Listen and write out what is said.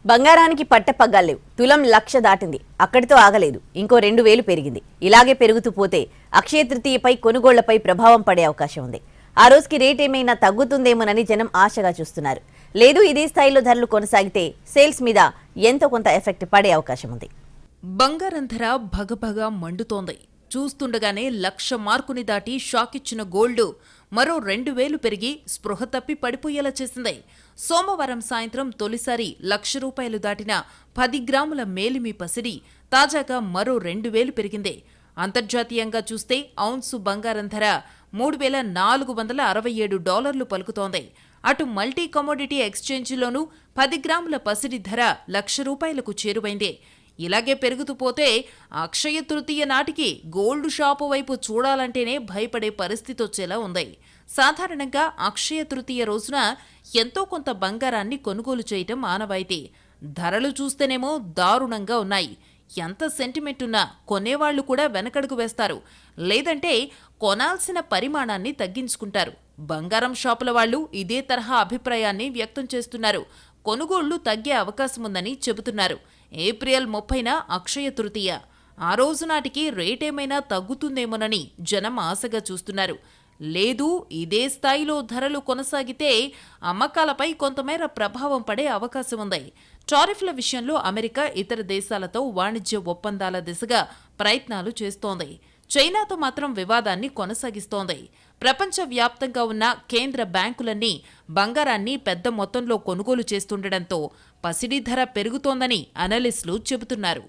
బంగారానికి పట్టపగ్గాలేవు. తులం 1,00,000 దాటింది. అక్కడితో ఆగలేదు. ఇంకో 2,000 పెరిగింది. ఇలాగే పెరుగుతూ పోతే అక్షయ తృతీయపై కొనుగోళ్లపై ప్రభావం పడే అవకాశం ఉంది. ఆ రోజుకి రేట్ ఏమైనా తగ్గుతుందేమోనని జనం ఆశగా చూస్తున్నారు. లేదు ఇదే స్థాయిలో ధరలు కొనసాగితే సేల్స్ మీద ఎంతో కొంత ఎఫెక్ట్ పడే అవకాశం ఉంది. బంగారం ధర భగభగా మండుతోంది. చూస్తుండగానే 1,00,000 మార్కుని దాటి షాకిచ్చిన గోల్డ్ మరో 2,000 పెరిగి స్పృహ తప్పి పడిపోయేలా చేసింది. సోమవారం సాయంత్రం తొలిసారి ₹1,00,000 దాటిన 10 గ్రాముల మేలిమి పసిడి తాజాగా మరో 2,000 పెరిగింది. అంతర్జాతీయంగా చూస్తే ఔన్సు బంగారం ధర $3,467 పలుకుతోంది. అటు మల్టీ కమోడిటీ ఎక్స్చేంజిలోనూ 10 గ్రాముల పసిడి ధర ₹1,00,000కు చేరువైంది. ఇలాగే పెరుగుతూ పోతే అక్షయ తృతీయ నాటికి గోల్డ్ షాపు వైపు చూడాలంటేనే భయపడే పరిస్థితి వచ్చేలా ఉంది. సాధారణంగా అక్షయ తృతీయ రోజున ఎంతో కొంత బంగారాన్ని కొనుగోలు చేయటం ఆనవాయితీ. ధరలు చూస్తేనేమో దారుణంగా ఉన్నాయి. ఎంత సెంటిమెంట్ ఉన్నా కొనేవాళ్లు కూడా వెనకడుగు వేస్తారు. లేదంటే కొనాల్సిన పరిమాణాన్ని తగ్గించుకుంటారు. బంగారం షాపుల వాళ్లు ఇదే తరహా అభిప్రాయాన్ని వ్యక్తం చేస్తున్నారు. కొనుగోళ్లు తగ్గే అవకాశముందని చెబుతున్నారు. ఏప్రిల్ 30న అక్షయ తృతీయ. ఆ రోజు నాటికి రేటేమైనా తగ్గుతుందేమోనని జనం ఆశగా చూస్తున్నారు. లేదు ఇదే స్థాయిలో ధరలు కొనసాగితే అమ్మకాలపై కొంతమేర ప్రభావం పడే అవకాశం ఉంది. టారిఫ్ల విషయంలో అమెరికా ఇతర దేశాలతో వాణిజ్య ఒప్పందాల దిశగా ప్రయత్నాలు చేస్తోంది. చైనాతో మాత్రం వివాదాన్ని కొనసాగిస్తోంది. ప్రపంచవ్యాప్తంగా ఉన్న కేంద్ర బ్యాంకులన్నీ బంగారాన్ని పెద్ద మొత్తంలో కొనుగోలు చేస్తుండటంతో పసిడి ధర పెరుగుతోందని అనలిస్టులు చెబుతున్నారు.